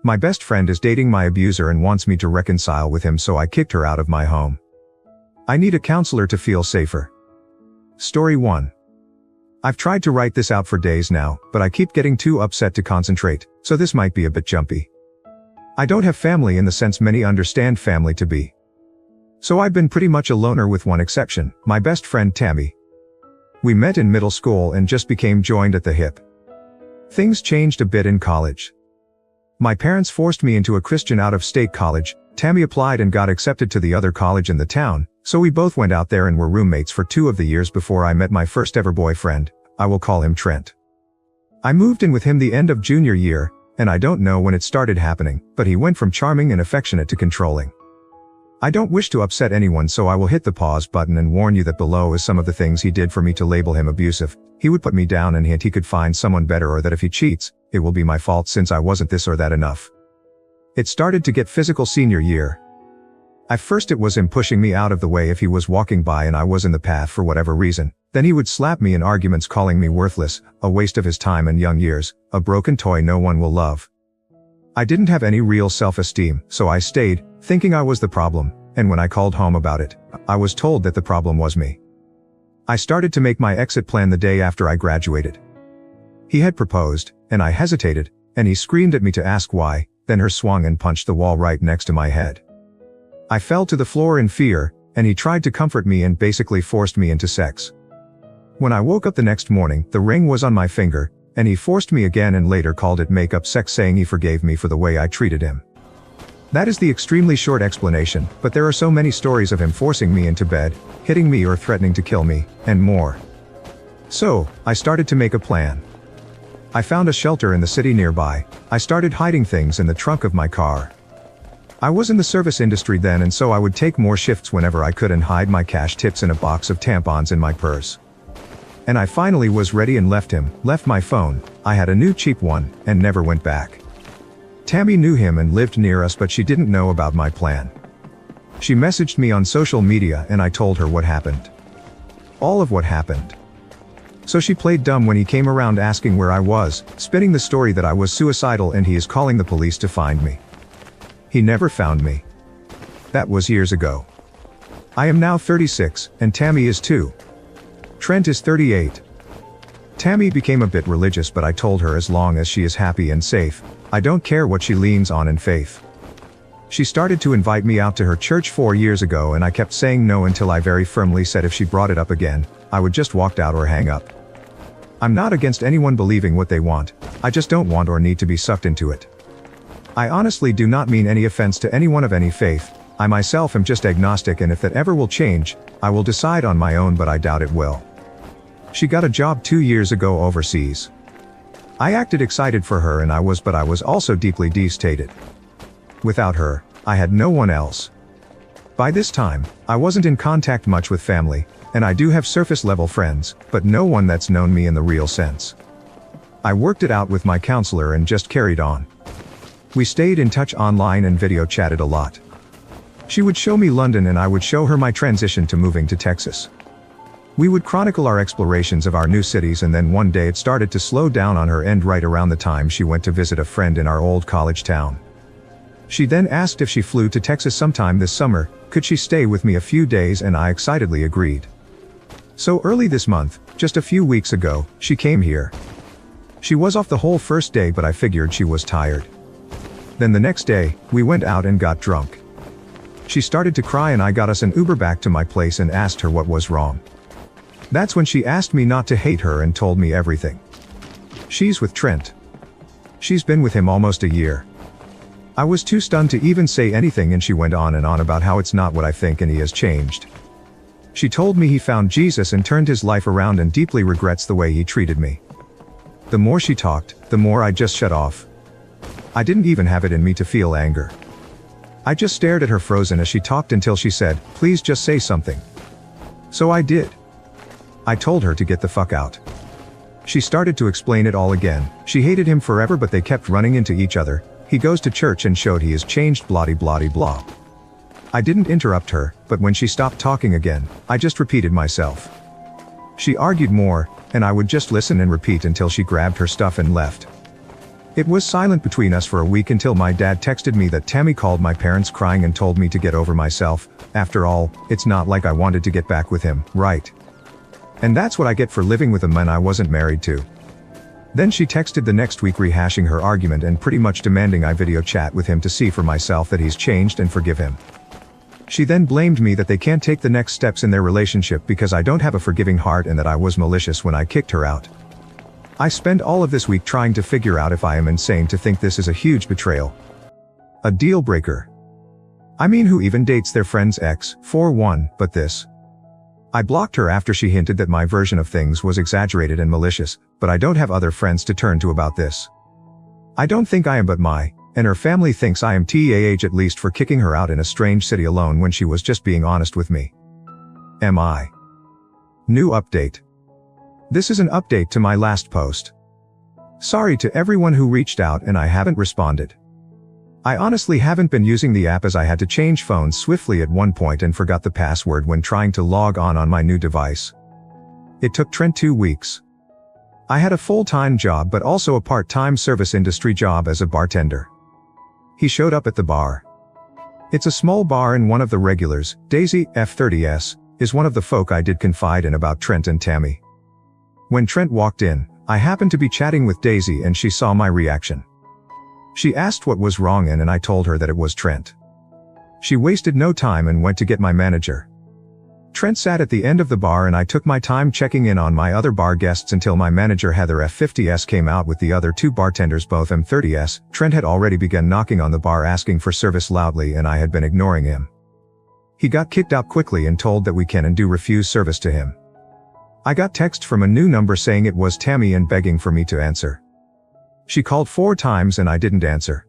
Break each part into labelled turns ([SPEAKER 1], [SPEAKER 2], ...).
[SPEAKER 1] My best friend is dating my abuser and wants me to reconcile with him, so I kicked her out of my home. I need a counselor to feel safer. Story 1. I've tried to write this out for days now, but I keep getting too upset to concentrate, so this might be a bit jumpy. I don't have family in the sense many understand family to be. So I've been pretty much a loner with one exception, my best friend Tammy. We met in middle school and just became joined at the hip. Things changed a bit in college. My parents forced me into a Christian out-of-state college. Tammy applied and got accepted to the other college in the town, so we both went out there and were roommates for 2 of the years before I met my first ever boyfriend. I will call him Trent. I moved in with him the end of junior year, and I don't know when it started happening, but he went from charming and affectionate to controlling. I don't wish to upset anyone, so I will hit the pause button and warn you that below is some of the things he did for me to label him abusive. He would put me down and hint he could find someone better, or that if he cheats, it will be my fault since I wasn't this or that enough. It started to get physical senior year. At first it was him pushing me out of the way if he was walking by and I was in the path for whatever reason. Then he would slap me in arguments, calling me worthless, a waste of his time and young years, a broken toy no one will love. I didn't have any real self-esteem, so I stayed, thinking I was the problem, and when I called home about it, I was told that the problem was me. I started to make my exit plan the day after I graduated. He had proposed, and I hesitated, and he screamed at me to ask why, then her swung and punched the wall right next to my head. I fell to the floor in fear, and he tried to comfort me and basically forced me into sex. When I woke up the next morning, the ring was on my finger, and he forced me again and later called it make-up sex, saying he forgave me for the way I treated him. That is the extremely short explanation, but there are so many stories of him forcing me into bed, hitting me or threatening to kill me, and more. So, I started to make a plan. I found a shelter in the city nearby. I started hiding things in the trunk of my car. I was in the service industry then, and so I would take more shifts whenever I could and hide my cash tips in a box of tampons in my purse. And I finally was ready and left my phone. I had a new cheap one, and never went back. Tammy knew him and lived near us, but she didn't know about my plan. She messaged me on social media and I told her what happened. All of what happened. So she played dumb when he came around asking where I was, spinning the story that I was suicidal and he is calling the police to find me. He never found me. That was years ago. I am now 36, and Tammy is too. Trent is 38. Tammy became a bit religious, but I told her as long as she is happy and safe, I don't care what she leans on in faith. She started to invite me out to her church 4 years ago, and I kept saying no until I very firmly said if she brought it up again, I would just walk out or hang up. I'm not against anyone believing what they want, I just don't want or need to be sucked into it. I honestly do not mean any offense to anyone of any faith. I myself am just agnostic, and if that ever will change, I will decide on my own, but I doubt it will. She got a job 2 years ago overseas. I acted excited for her and I was also deeply devastated. Without her, I had no one else. By this time, I wasn't in contact much with family, and I do have surface level friends, but no one that's known me in the real sense. I worked it out with my counselor and just carried on. We stayed in touch online and video chatted a lot. She would show me London and I would show her my transition to moving to Texas. We would chronicle our explorations of our new cities, and then one day it started to slow down on her end right around the time she went to visit a friend in our old college town. She then asked if she flew to Texas sometime this summer, could she stay with me a few days, and I excitedly agreed. So early this month, just a few weeks ago, she came here. She was off the whole first day, but I figured she was tired. Then the next day, we went out and got drunk. She started to cry and I got us an Uber back to my place and asked her what was wrong. That's when she asked me not to hate her and told me everything. She's with Trent. She's been with him almost a year. I was too stunned to even say anything, and she went on and on about how it's not what I think and he has changed. She told me he found Jesus and turned his life around and deeply regrets the way he treated me. The more she talked, the more I just shut off. I didn't even have it in me to feel anger. I just stared at her frozen as she talked until she said, "Please just say something." So I did. I told her to get the fuck out. She started to explain it all again. She hated him forever, but they kept running into each other. He goes to church and showed he has changed, blah blah blah. I didn't interrupt her, but when she stopped talking again, I just repeated myself. She argued more, and I would just listen and repeat until she grabbed her stuff and left. It was silent between us for a week until my dad texted me that Tammy called my parents crying and told me to get over myself. After all, it's not like I wanted to get back with him, right? And that's what I get for living with a man I wasn't married to. Then she texted the next week rehashing her argument and pretty much demanding I video chat with him to see for myself that he's changed and forgive him. She then blamed me that they can't take the next steps in their relationship because I don't have a forgiving heart and that I was malicious when I kicked her out. I spend all of this week trying to figure out if I am insane to think this is a huge betrayal. A deal breaker. I mean, who even dates their friend's ex, for one, but this. I blocked her after she hinted that my version of things was exaggerated and malicious, but I don't have other friends to turn to about this. I don't think I am, but and her family thinks I am TAH at least for kicking her out in a strange city alone when she was just being honest with me. Am I? New update. This is an update to my last post. Sorry to everyone who reached out and I haven't responded. I honestly haven't been using the app as I had to change phones swiftly at one point and forgot the password when trying to log on my new device. It took Trent 2 weeks. I had a full-time job but also a part-time service industry job as a bartender. He showed up at the bar. It's a small bar and one of the regulars, Daisy, F30S, is one of the folk I did confide in about Trent and Tammy. When Trent walked in, I happened to be chatting with Daisy and she saw my reaction. She asked what was wrong and I told her that it was Trent. She wasted no time and went to get my manager. Trent sat at the end of the bar and I took my time checking in on my other bar guests until my manager Heather F50S came out with the other 2 bartenders, both M30S. Trent had already begun knocking on the bar asking for service loudly and I had been ignoring him. He got kicked out quickly and told that we can and do refuse service to him. I got text from a new number saying it was Tammy and begging for me to answer. She called 4 times and I didn't answer.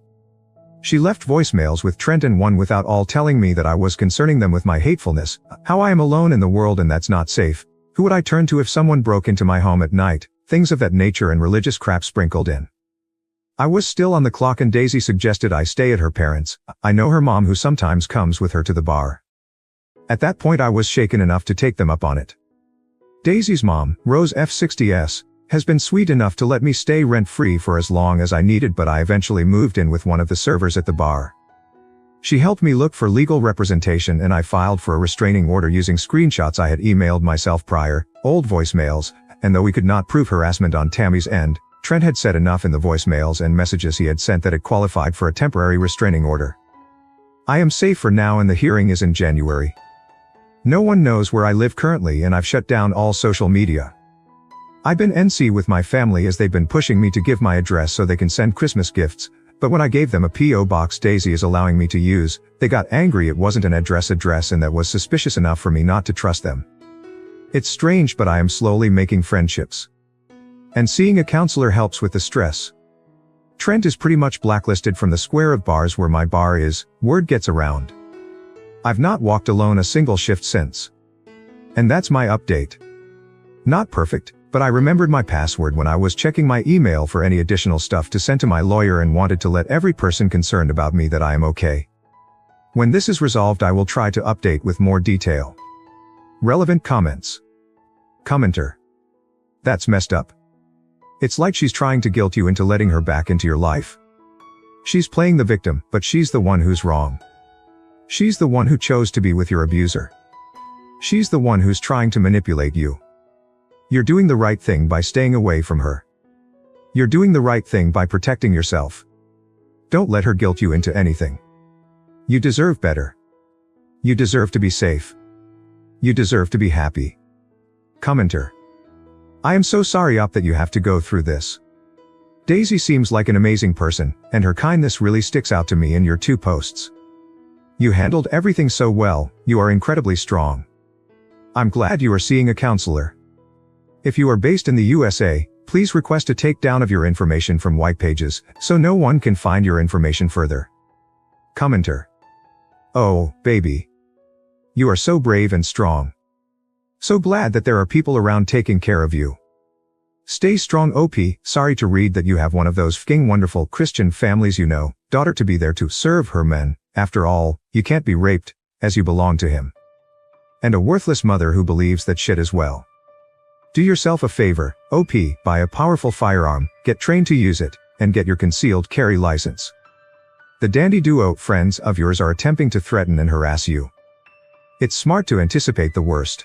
[SPEAKER 1] She left voicemails with Trent and one without all telling me that I was concerning them with my hatefulness, how I am alone in the world and that's not safe, who would I turn to if someone broke into my home at night, things of that nature and religious crap sprinkled in. I was still on the clock and Daisy suggested I stay at her parents'. I know her mom who sometimes comes with her to the bar. At that point I was shaken enough to take them up on it. Daisy's mom, Rose F60S, has been sweet enough to let me stay rent-free for as long as I needed, but I eventually moved in with one of the servers at the bar. She helped me look for legal representation and I filed for a restraining order using screenshots I had emailed myself prior, old voicemails, and though we could not prove harassment on Tammy's end, Trent had said enough in the voicemails and messages he had sent that it qualified for a temporary restraining order. I am safe for now and the hearing is in January. No one knows where I live currently and I've shut down all social media. I've been NC with my family as they've been pushing me to give my address so they can send Christmas gifts, but when I gave them a P.O. box Daisy is allowing me to use, they got angry it wasn't an address and that was suspicious enough for me not to trust them. It's strange but I am slowly making friendships. And seeing a counselor helps with the stress. Trent is pretty much blacklisted from the square of bars where my bar is, word gets around. I've not walked alone a single shift since. And that's my update. Not perfect, but I remembered my password when I was checking my email for any additional stuff to send to my lawyer and wanted to let every person concerned about me that I am okay. When this is resolved I will try to update with more detail. Relevant comments. Commenter. That's messed up. It's like she's trying to guilt you into letting her back into your life. She's playing the victim, but she's the one who's wrong. She's the one who chose to be with your abuser. She's the one who's trying to manipulate you. You're doing the right thing by staying away from her. You're doing the right thing by protecting yourself. Don't let her guilt you into anything. You deserve better. You deserve to be safe. You deserve to be happy. Commenter. I am so sorry that you have to go through this. Daisy seems like an amazing person, and her kindness really sticks out to me in your 2 posts. You handled everything so well, you are incredibly strong. I'm glad you are seeing a counselor. If you are based in the USA, please request a takedown of your information from white pages, so no one can find your information further. Commenter. Oh, baby. You are so brave and strong. So glad that there are people around taking care of you. Stay strong OP, sorry to read that you have one of those fking wonderful Christian families daughter to be there to serve her men, after all, you can't be raped, as you belong to him. And a worthless mother who believes that shit as well. Do yourself a favor, OP, buy a powerful firearm, get trained to use it, and get your concealed carry license. The dandy duo friends of yours are attempting to threaten and harass you. It's smart to anticipate the worst.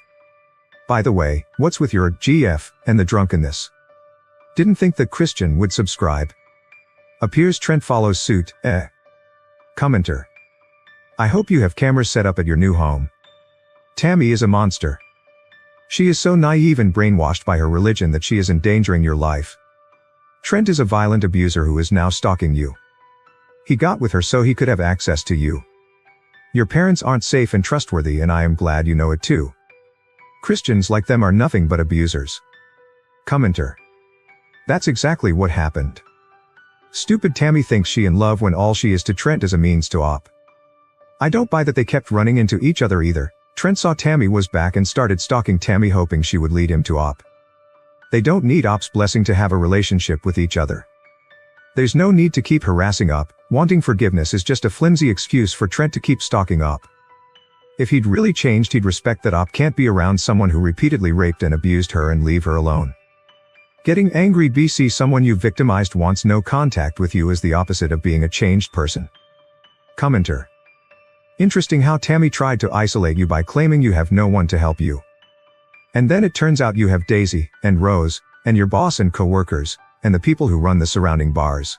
[SPEAKER 1] By the way, what's with your GF and the drunkenness? Didn't think that Christian would subscribe. Appears Trent follows suit, eh? Commenter. I hope you have cameras set up at your new home. Tammy is a monster. She is so naive and brainwashed by her religion that she is endangering your life. Trent is a violent abuser who is now stalking you. He got with her so he could have access to you. Your parents aren't safe and trustworthy, and I am glad you know it too. Christians like them are nothing but abusers. Commenter. That's exactly what happened. Stupid Tammy thinks she in love when all she is to Trent is a means to op. I don't buy that they kept running into each other either. Trent saw Tammy was back and started stalking Tammy hoping she would lead him to op. They don't need op's blessing to have a relationship with each other. There's no need to keep harassing op. Wanting forgiveness is just a flimsy excuse for Trent to keep stalking op. If he'd really changed, he'd respect that op can't be around someone who repeatedly raped and abused her and leave her alone. Getting angry BC someone you've victimized wants no contact with you is the opposite of being a changed person. Commenter. Interesting how Tammy tried to isolate you by claiming you have no one to help you. And then it turns out you have Daisy, and Rose, and your boss and co-workers, and the people who run the surrounding bars.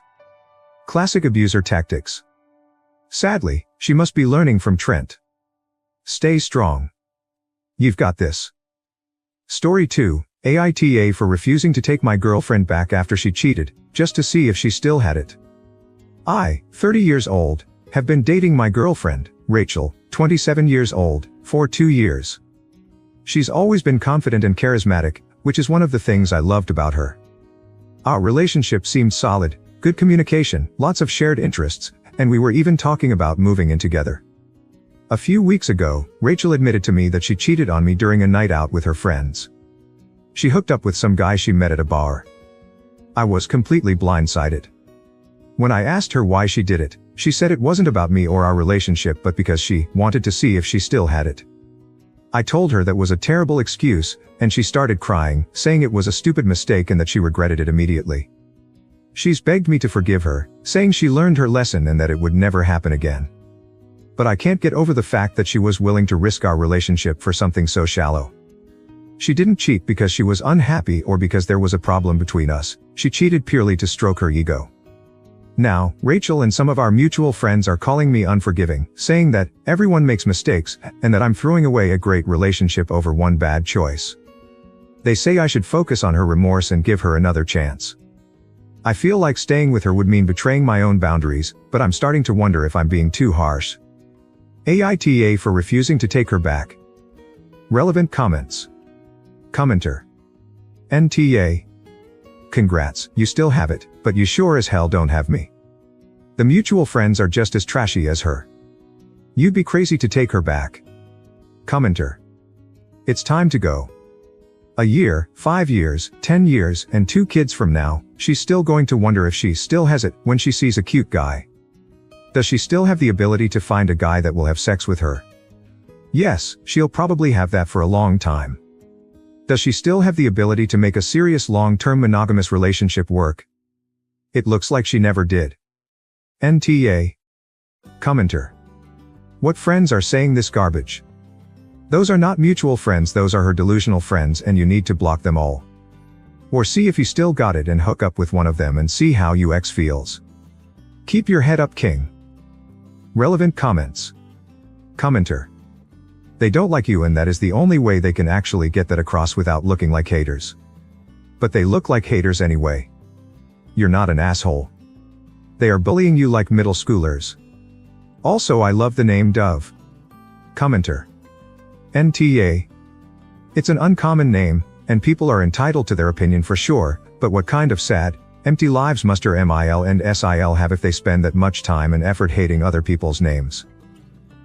[SPEAKER 1] Classic abuser tactics. Sadly, she must be learning from Trent. Stay strong. You've got this. Story 2, AITA for refusing to take my girlfriend back after she cheated, just to see if she still had it. I, 30 years old, have been dating my girlfriend, Rachel, 27 years old, for 2 years. She's always been confident and charismatic, which is one of the things I loved about her. Our relationship seemed solid, good communication, lots of shared interests, and we were even talking about moving in together. A few weeks ago, Rachel admitted to me that she cheated on me during a night out with her friends. She hooked up with some guy she met at a bar. I was completely blindsided. When I asked her why she did it, she said it wasn't about me or our relationship but because she wanted to see if she still had it. I told her that was a terrible excuse, and she started crying, saying it was a stupid mistake and that she regretted it immediately. She's begged me to forgive her, saying she learned her lesson and that it would never happen again. But I can't get over the fact that she was willing to risk our relationship for something so shallow. She didn't cheat because she was unhappy or because there was a problem between us. She cheated purely to stroke her ego. Now, Rachel and some of our mutual friends are calling me unforgiving, saying that everyone makes mistakes and that I'm throwing away a great relationship over one bad choice. They say I should focus on her remorse and give her another chance. I feel like staying with her would mean betraying my own boundaries, but I'm starting to wonder if I'm being too harsh. AITA for refusing to take her back. Relevant comments. Commenter. NTA. Congrats, you still have it, but you sure as hell don't have me. The mutual friends are just as trashy as her. You'd be crazy to take her back. Commenter. It's time to go. A year, 5 years, 10 years, and 2 kids from now, she's still going to wonder if she still has it when she sees a cute guy. Does she still have the ability to find a guy that will have sex with her? Yes, she'll probably have that for a long time. Does she still have the ability to make a serious long-term monogamous relationship work? It looks like she never did. NTA. Commenter. What friends are saying this garbage? Those are not mutual friends, those are her delusional friends, and you need to block them all. Or see if you still got it and hook up with one of them and see how you ex feels. Keep your head up, king. Relevant comments. Commenter. They don't like you, and that is the only way they can actually get that across without looking like haters. But they look like haters anyway. You're not an asshole. They are bullying you like middle schoolers. Also, I love the name Dove. Commenter. NTA. It's an uncommon name, and people are entitled to their opinion for sure, but what kind of sad, empty lives must her MIL and SIL have if they spend that much time and effort hating other people's names?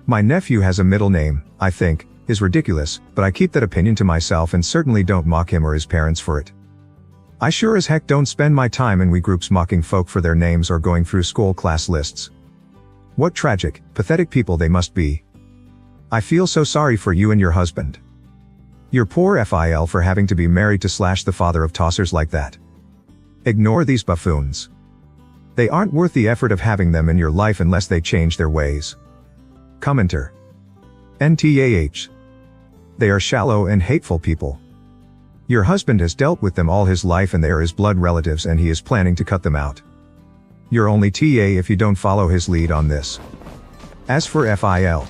[SPEAKER 1] My nephew has a middle name, I think, is ridiculous, but I keep that opinion to myself and certainly don't mock him or his parents for it. I sure as heck don't spend my time in we groups mocking folk for their names or going through school class lists. What tragic, pathetic people they must be. I feel so sorry for you and your husband. You're poor FIL for having to be married to / the father of tossers like that. Ignore these buffoons. They aren't worth the effort of having them in your life unless they change their ways. Commenter. NTAH. They are shallow and hateful people. Your husband has dealt with them all his life and they are his blood relatives and he is planning to cut them out. You're only TA if you don't follow his lead on this. As for FIL.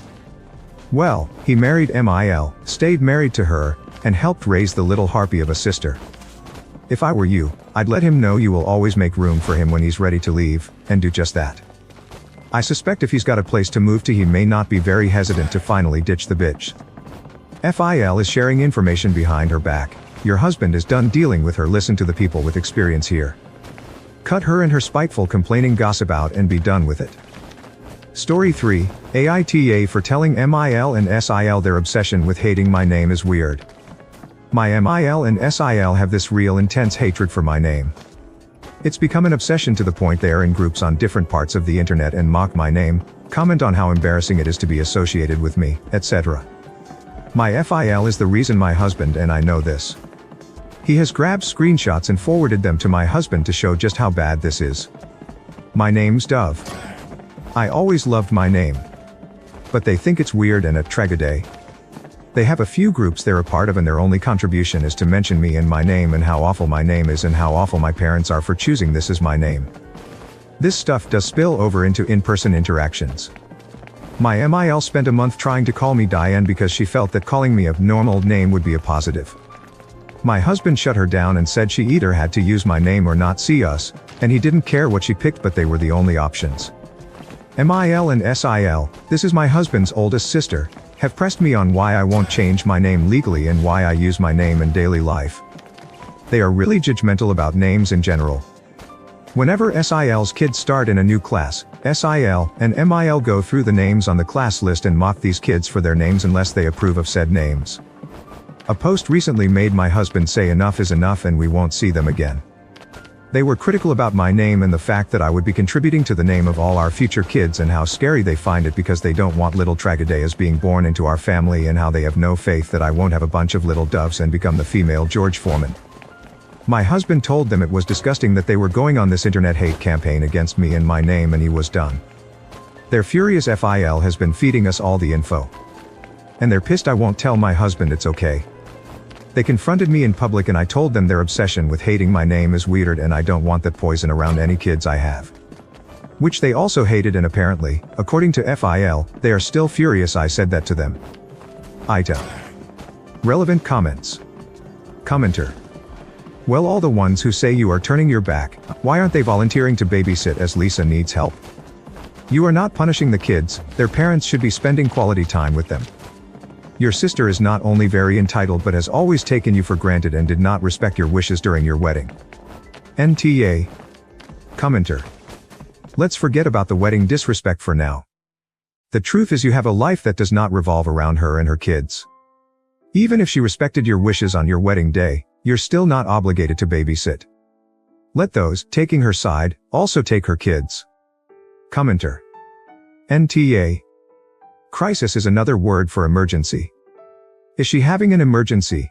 [SPEAKER 1] Well, he married MIL, stayed married to her, and helped raise the little harpy of a sister. If I were you, I'd let him know you will always make room for him when he's ready to leave, and do just that. I suspect if he's got a place to move to he may not be very hesitant to finally ditch the bitch. FIL is sharing information behind her back. Your husband is done dealing with her. Listen to the people with experience here. Cut her and her spiteful complaining gossip out and be done with it. Story 3, AITA for telling MIL and SIL their obsession with hating my name is weird. My MIL and SIL have this real intense hatred for my name. It's become an obsession to the point they are in groups on different parts of the internet and mock my name, comment on how embarrassing it is to be associated with me, etc. My FIL is the reason my husband and I know this. He has grabbed screenshots and forwarded them to my husband to show just how bad this is. My name's Dove. I always loved my name. But they think it's weird and a tragedy. They have a few groups they're a part of and their only contribution is to mention me and my name and how awful my name is and how awful my parents are for choosing this as my name. This stuff does spill over into in-person interactions. My MIL spent a month trying to call me Diane because she felt that calling me a normal name would be a positive. My husband shut her down and said she either had to use my name or not see us, and he didn't care what she picked but they were the only options. MIL and SIL, this is my husband's oldest sister, have pressed me on why I won't change my name legally and why I use my name in daily life. They are really judgmental about names in general. Whenever SIL's kids start in a new class, SIL and MIL go through the names on the class list and mock these kids for their names unless they approve of said names. A post recently made my husband say enough is enough and we won't see them again. They were critical about my name and the fact that I would be contributing to the name of all our future kids and how scary they find it because they don't want little tragedias being born into our family and how they have no faith that I won't have a bunch of little doves and become the female George Foreman. My husband told them it was disgusting that they were going on this internet hate campaign against me and my name and he was done. Their furious FIL has been feeding us all the info. And they're pissed I won't tell my husband it's okay. They confronted me in public and I told them their obsession with hating my name is weird and I don't want that poison around any kids I have. Which they also hated and apparently, according to FIL, they are still furious I said that to them. ITA. Relevant comments. Commenter. Well, all the ones who say you are turning your back, why aren't they volunteering to babysit as Lisa needs help? You are not punishing the kids, their parents should be spending quality time with them. Your sister is not only very entitled but has always taken you for granted and did not respect your wishes during your wedding. NTA. Commenter. Let's forget about the wedding disrespect for now. The truth is you have a life that does not revolve around her and her kids. Even if she respected your wishes on your wedding day, you're still not obligated to babysit. Let those taking her side also take her kids. Commenter. NTA. Crisis is another word for emergency. Is she having an emergency?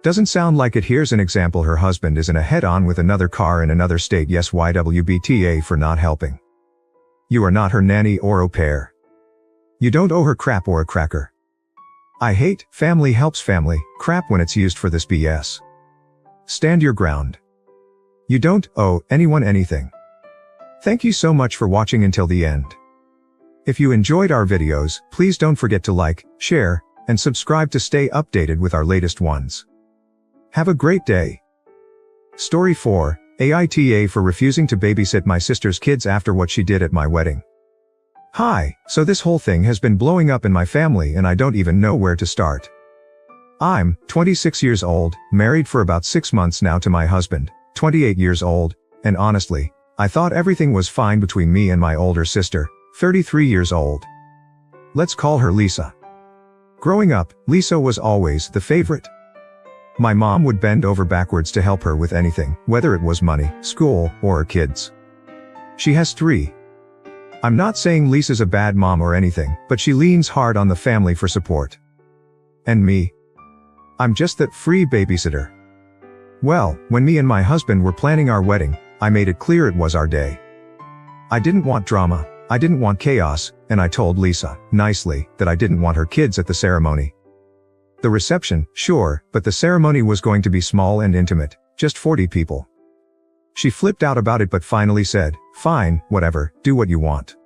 [SPEAKER 1] Doesn't sound like it. Here's an example. Her husband is in a head-on with another car in another state. Yes, YWBTA for not helping. You are not her nanny or au pair. You don't owe her crap or a cracker. I hate family helps family crap when it's used for this BS. Stand your ground. You don't owe anyone anything. Thank you so much for watching until the end. If you enjoyed our videos, please don't forget to like, share, and subscribe to stay updated with our latest ones. Have a great day. Story 4, AITA for refusing to babysit my sister's kids after what she did at my wedding. Hi, so this whole thing has been blowing up in my family and I don't even know where to start. I'm 26 years old, married for about 6 months now to my husband, 28 years old, and honestly, I thought everything was fine between me and my older sister, 33 years old. Let's call her Lisa. Growing up, Lisa was always the favorite. My mom would bend over backwards to help her with anything, whether it was money, school, or her kids. She has 3. I'm not saying Lisa's a bad mom or anything, but she leans hard on the family for support. And me? I'm just that free babysitter. Well, when me and my husband were planning our wedding, I made it clear it was our day. I didn't want drama, I didn't want chaos, and I told Lisa, nicely, that I didn't want her kids at the ceremony. The reception, sure, but the ceremony was going to be small and intimate, just 40 people. She flipped out about it but finally said, fine, whatever, do what you want.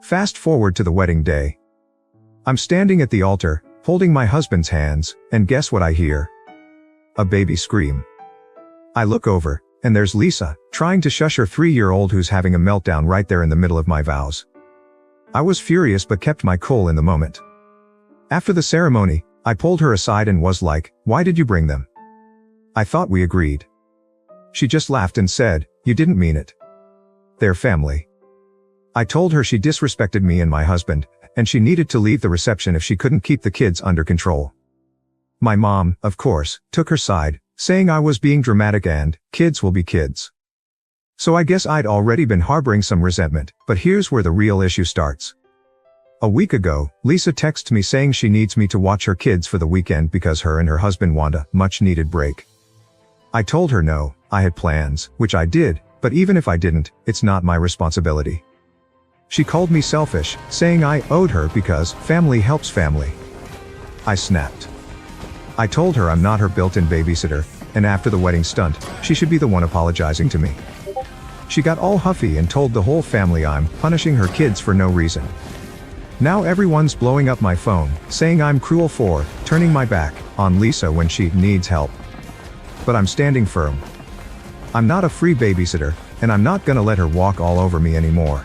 [SPEAKER 1] Fast forward to the wedding day. I'm standing at the altar, holding my husband's hands, and guess what I hear? A baby scream. I look over, and there's Lisa, trying to shush her 3-year-old who's having a meltdown right there in the middle of my vows. I was furious but kept my cool in the moment. After the ceremony, I pulled her aside and was like, why did you bring them? I thought we agreed. She just laughed and said, you didn't mean it. They're family. I told her she disrespected me and my husband, and she needed to leave the reception if she couldn't keep the kids under control. My mom, of course, took her side, saying I was being dramatic and, kids will be kids. So I guess I'd already been harboring some resentment, but here's where the real issue starts. A week ago, Lisa texted me saying she needs me to watch her kids for the weekend because her and her husband want a much-needed break. I told her no, I had plans, which I did, but even if I didn't, it's not my responsibility. She called me selfish, saying I owed her because family helps family. I snapped. I told her I'm not her built-in babysitter, and after the wedding stunt, she should be the one apologizing to me. She got all huffy and told the whole family I'm punishing her kids for no reason. Now everyone's blowing up my phone, saying I'm cruel for turning my back on Lisa when she needs help. But I'm standing firm. I'm not a free babysitter, and I'm not gonna let her walk all over me anymore.